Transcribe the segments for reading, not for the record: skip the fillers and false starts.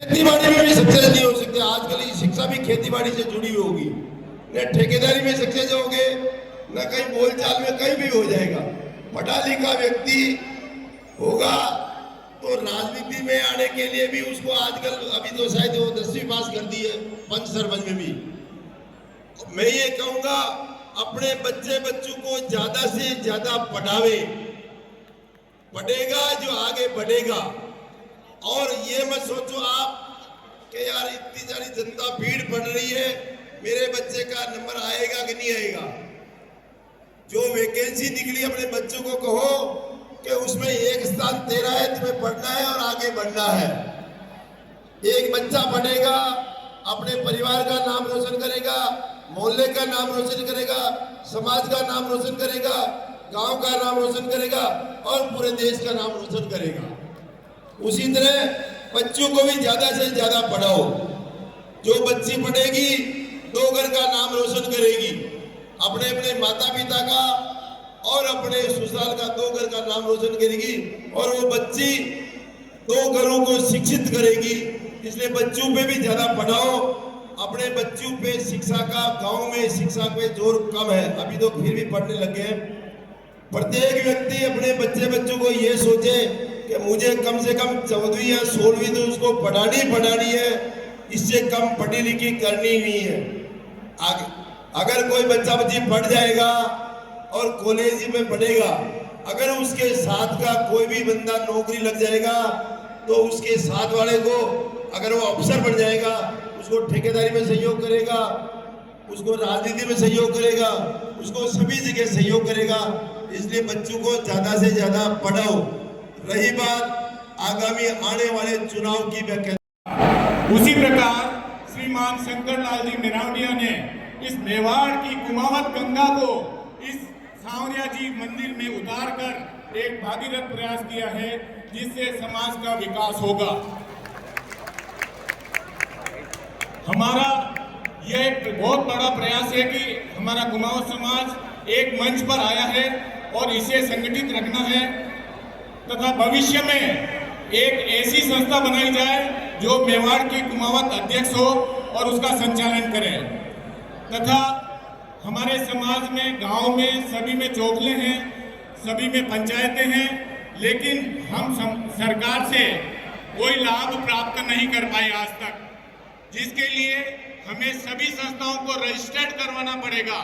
खेतीबाड़ी में भी सक्सेस नहीं हो सकते। आजकल की शिक्षा भी खेतीबाड़ी से जुड़ी हुई होगी, न ठेकेदारी में सक्सेस होगे, न कहीं बोलचाल में कहीं भी हो जाएगा। पढ़ा लिखा व्यक्ति होगा तो राजनीति में आने के लिए भी उसको आजकल, अभी तो शायद वो 10वीं पास कर दी है पंच सरपंच में भी। मैं ये कहूंगा अपने बच्चों को ज्यादा से ज्यादा पढ़ावे, पढ़ेगा जो आगे बढ़ेगा। और ये मत सोचो आप कि यार इतनी सारी जनता भीड़ पड़ रही है, मेरे बच्चे का नंबर आएगा कि नहीं आएगा। जो वैकेंसी निकली अपने बच्चों को कहो कि उसमें एक स्थान तेरा है, तुम्हें पढ़ना है और आगे बढ़ना है। एक बच्चा पढ़ेगा, अपने परिवार का नाम रोशन करेगा, मोहल्ले का नाम रोशन करेगा, समाज का नाम रोशन करेगा, गांव का नाम रोशन करेगा और पूरे देश का नाम रोशन करेगा। उसी तरह बच्चों को भी ज्यादा से ज्यादा पढ़ाओ। जो बच्ची पढ़ेगी दो घर का नाम रोशन करेगी, अपने अपने माता पिता का और अपने ससुराल का दो घर का नाम रोशन करेगी, और वो बच्ची दो घरों को शिक्षित करेगी। इसलिए बच्चों पे भी ज्यादा पढ़ाओ। अपने बच्चों पे शिक्षा का, गांव में शिक्षा पे जोर कम है, अभी तो फिर भी पढ़ने लगे हैं। प्रत्येक व्यक्ति अपने बच्चों को ये सोचे कि मुझे कम से कम 14वीं या 16वीं तो उसको पढ़ानी है, इससे कम पढ़ी लिखी करनी नहीं है। अगर कोई बच्ची पढ़ जाएगा और कॉलेज में पढ़ेगा, अगर उसके साथ का कोई भी बंदा नौकरी लग जाएगा तो उसके साथ वाले को, अगर वो अफसर बन जाएगा, उसको ठेकेदारी में सहयोग करेगा, उसको राजनीति में सहयोग करेगा, उसको सभी जगह सहयोग करेगा। इसलिए बच्चों को ज्यादा से ज्यादा पढ़ाओ। रही बात आगामी आने वाले चुनाव की व्याख्या, उसी प्रकार श्रीमान शंकर लाल जी मेरावड़िया ने इस मेवाड़ की कुमावत गंगा को इस सांवरिया जी मंदिर में उतार कर एक भागीरथ प्रयास किया है, जिससे समाज का विकास होगा। हमारा यह एक बहुत बड़ा प्रयास है कि हमारा कुमावत समाज एक मंच पर आया है और इसे संगठित रखना है तथा भविष्य में एक ऐसी संस्था बनाई जाए जो मेवाड़ की कुमावत अध्यक्ष हो और उसका संचालन करे। तथा हमारे समाज में, गांव में, सभी में चौखले हैं, सभी में पंचायतें हैं, लेकिन हम सरकार से कोई लाभ प्राप्त नहीं कर पाए आज तक, जिसके लिए हमें सभी संस्थाओं को रजिस्टर्ड करवाना पड़ेगा,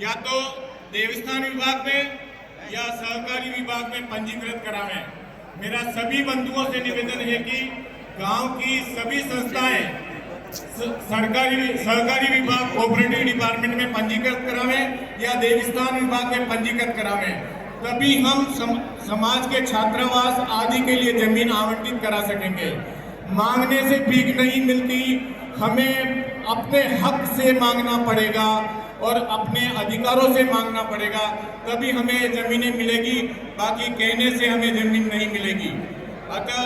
या तो देवस्थान विभाग में या सहकारी विभाग में पंजीकृत करावें। मेरा सभी बंधुओं से निवेदन है कि गांव की सभी संस्थाएं सहकारी विभाग, कोऑपरेटिव डिपार्टमेंट में पंजीकृत करावें या देवस्थान विभाग में पंजीकृत करावें। तभी हम समाज के छात्रावास आदि के लिए जमीन आवंटित करा सकेंगे। मांगने से भीख नहीं मिलती, हमें अपने हक से मांगना पड़ेगा और अपने अधिकारों से मांगना पड़ेगा, तभी हमें जमीनें मिलेगी। बाकी कहने से हमें जमीन नहीं मिलेगी। अतः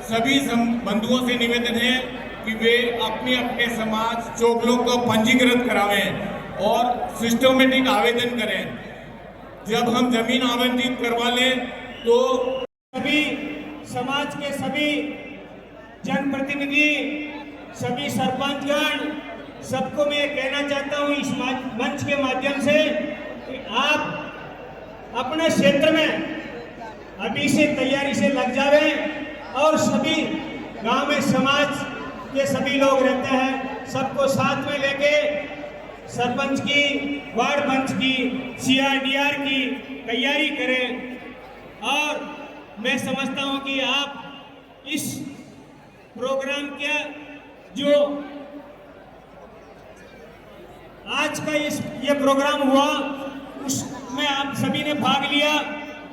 सभी बंधुओं से निवेदन है कि वे अपने अपने समाज चौखलों को पंजीकृत करावें और सिस्टमेटिक आवेदन करें। जब हम जमीन आवंटित करवा लें तो सभी समाज के सभी जनप्रतिनिधि, सभी सरपंचगण, सबको मैं कहना चाहता हूं इस मंच के माध्यम से कि आप अपने क्षेत्र में अभी से तैयारी से लग जावे और सभी गांव में समाज के सभी लोग रहते हैं, सबको साथ में लेके सरपंच की, वार्ड पंच की, CRDR की तैयारी करें। और मैं समझता हूं कि आप इस प्रोग्राम के जो आज का ये प्रोग्राम हुआ उसमें आप सभी ने भाग लिया,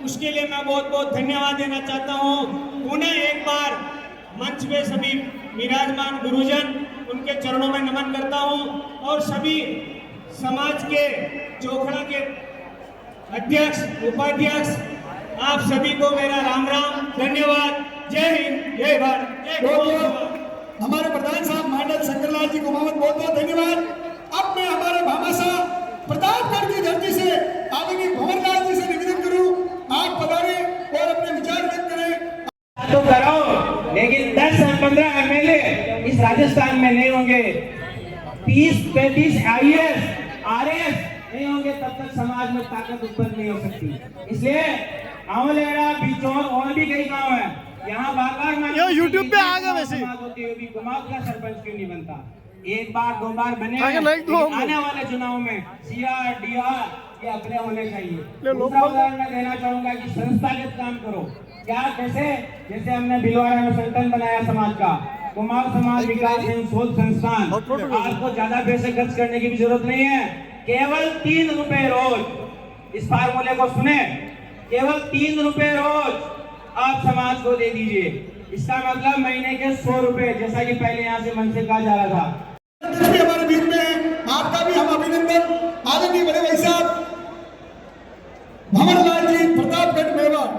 उसके लिए मैं बहुत बहुत धन्यवाद देना चाहता हूं। पुनः एक बार मंच पे सभी विराजमान गुरुजन, उनके चरणों में नमन करता हूं और सभी समाज के चौखड़ा के अध्यक्ष, उपाध्यक्ष, आप सभी को मेरा राम राम, धन्यवाद। जय हिंद, जय भारत, जय गौ। हमारे प्रधान साहब मंडल शंकरलाल जी को बहुत बहुत धन्यवाद। अब मैं हमारे भामाशाह प्रतापगढ़ की धरती से आदरणीय भंवरलाल जी से निवेदन करूं, आप पधारे और अपने विचार व्यक्त करें। तो कराओ, लेकिन 10 से 15 MLA इस राजस्थान में नहीं होंगे, 30-35 IAS RAS नहीं होंगे, तब तक समाज में ताकत उत्पन्न नहीं हो सकती। इसलिए आंवलेड़ा, बिचौर और भी कई गांव है, यहाँ बार-बार यूट्यूब पे आ गया वैसे होते हुए भी कुमाऊं का सरपंच क्यों नहीं बनता? एक बार 2 बार बने, आने वाले चुनाव में CR DR ये अपने होने चाहिए। दूसरा उदाहरण मैं देना चाहूंगा कि संस्थागत काम करो। क्या कैसे? जैसे हमने भिलवाड़ा में संगठन बनाया समाज का, कुमाऊं समाज विकास एवं शोध संस्थान। आपको ज्यादा पैसे खर्च करने की भी जरूरत नहीं है, केवल 3 रुपए रोज, इस फार्मूले को सुने, केवल 3 रुपए रोज आप समाज को दे दीजिए। इसका मतलब महीने के 100 रुपए, जैसा कि पहले यहाँ से मन से कहा जा रहा था। हमारे बीच में है, आपका भी हम अभिनंदन। आदरणीय बड़े भाई साहब भंवरलाल जी, प्रतापगढ़ मेवाड़।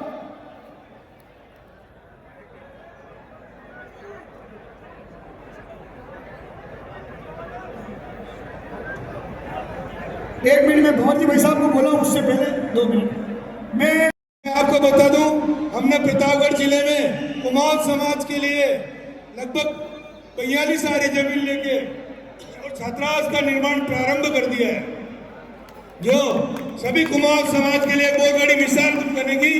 एक मिनट में भंवर जी भाई साहब को बोला, उससे पहले 2 मिनट मैं आपको बता दूं, हमने प्रतापगढ़ जिले में कुमाऊं समाज के लिए लगभग 42 आरे जमीन लेके और छात्रावास का निर्माण प्रारंभ कर दिया है, जो सभी कुमाऊं समाज के लिए बहुत बड़ी मिसाल बनेगी।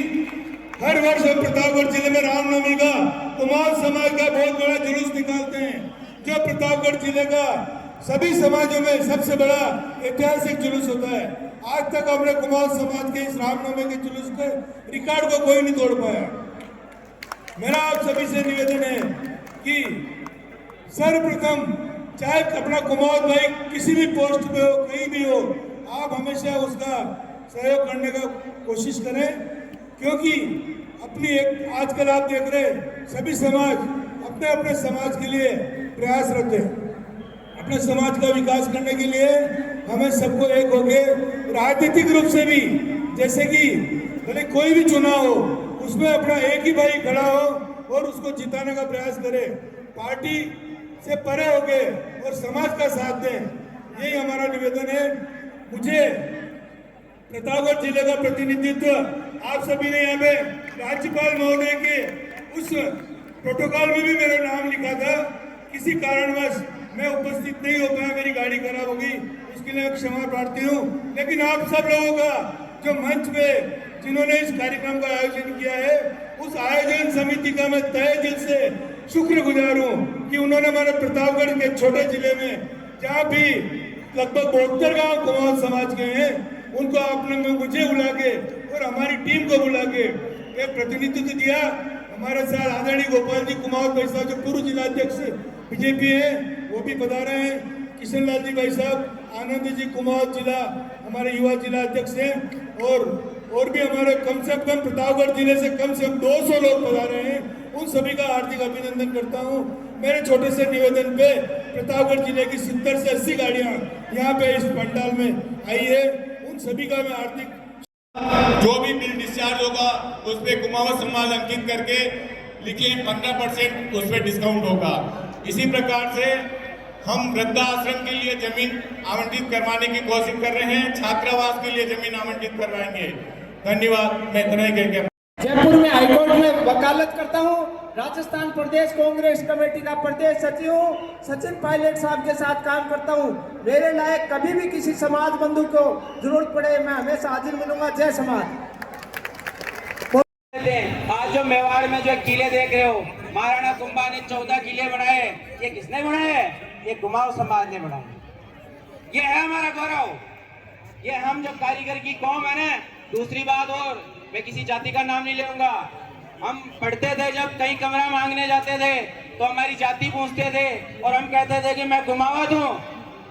हर वर्ष हम प्रतापगढ़ जिले में रामनवमी का कुमाऊं समाज का बहुत बड़ा जुलूस निकालते हैं, जो प्रतापगढ़ जिले का सभी समाजों में सबसे बड़ा ऐतिहासिक जुलूस होता है। आज तक हमने कुमाऊं समाज के इस रामनवमी के जुलूस के रिकॉर्ड को कोई नहीं तोड़ पाया। मेरा आप सभी से निवेदन है कि सर्वप्रथम चाहे अपना कुमाऊं भाई किसी भी पोस्ट पे हो, कहीं भी हो, आप हमेशा उसका सहयोग करने का कोशिश करें, क्योंकि अपनी एक आजकल आप देख रहे सभी समाज अपने अपने समाज के लिए प्रयासरत है। अपने समाज का विकास करने के लिए हमें सबको एक होकर राजनीतिक रूप से भी, जैसे कि भले कोई भी चुनाव हो उसमें अपना एक ही भाई खड़ा हो और उसको जिताने का प्रयास करे, पार्टी से परे होके और समाज का साथ दें, यही हमारा निवेदन है। मुझे प्रतापगढ़ जिले का प्रतिनिधित्व आप सभी ने यहाँ पे राज्यपाल महोदय के उस प्रोटोकॉल में भी मेरा नाम लिखा था, किसी कारणवश मैं उपस्थित नहीं हो पाया, मेरी गाड़ी खराब होगी, उसके लिए क्षमा प्रार्थी हूँ। लेकिन आप सब लोगों का जो मंच पे जिन्होंने इस कार्यक्रम का आयोजन किया है, उस आयोजन समिति का मैं तहे दिल से शुक्रगुजार हूँ कि उन्होंने हमारे प्रतापगढ़ के छोटे जिले में जहाँ भी लगभग 72 गाँव कुमाऊं समाज के हैं, उनको आपने मुझे बुला के और हमारी टीम को बुला के एक प्रतिनिधित्व दिया। हमारे साथ आदरणीय गोपाल जी कुमाऊं भाई साहब जो पूर्व जिलाध्यक्ष बीजेपी है वो भी बता रहे हैं, किशन लाल जी भाई साहब, आनंद जी कुमाऊं जिला हमारे युवा जिला अध्यक्ष हैं, और भी हमारे कम से कम प्रतापगढ़ जिले से कम 200 लोग बता रहे हैं। उन सभी का हार्दिक अभिनंदन करता हूं। मेरे छोटे से निवेदन पे प्रतापगढ़ जिले की 70 से 80 गाड़ियां यहाँ पे इस पंडाल में आई है, उन सभी का मैं हार्दिक। जो भी बिल डिस्चार्ज होगा उस पर कुमाऊं समाज अंकित करके लिखिए, 15% उस पर डिस्काउंट होगा। इसी प्रकार से हम वृद्धाश्रम के लिए जमीन आवंटित करवाने की कोशिश कर रहे हैं, छात्रावास के लिए जमीन आवंटित करवाएंगे। धन्यवाद। मैं इतना ही कहकर जयपुर में हाईकोर्ट में वकालत करता हूँ। राजस्थान प्रदेश कांग्रेस कमेटी का प्रदेश सचिव हूँ। सचिन पायलट साहब के साथ काम करता हूँ। मेरे लायक कभी भी किसी समाज बंधु को जरूरत पड़े मैं हमेशा हाजिर मिलूंगा। जय समाज। आज जो मेवाड़ में जो किले देख रहे हो, महाराणा कुंभा ने 14 किले बनाए, ये किसने बनाए? ये कुमाऊं समाज ने बनाए। ये है हमारा गौरव, ये हम जो कारीगर की कौम है ना। दूसरी बात और, मैं किसी जाति का नाम नहीं लूंगा। हम पढ़ते थे, जब कहीं कमरा मांगने जाते थे तो हमारी जाति पूछते थे और हम कहते थे कि मैं कुमाऊं हूं,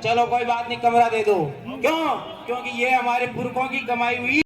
चलो कोई बात नहीं कमरा दे दो। क्यों? क्योंकि ये हमारे पुरखों की कमाई हुई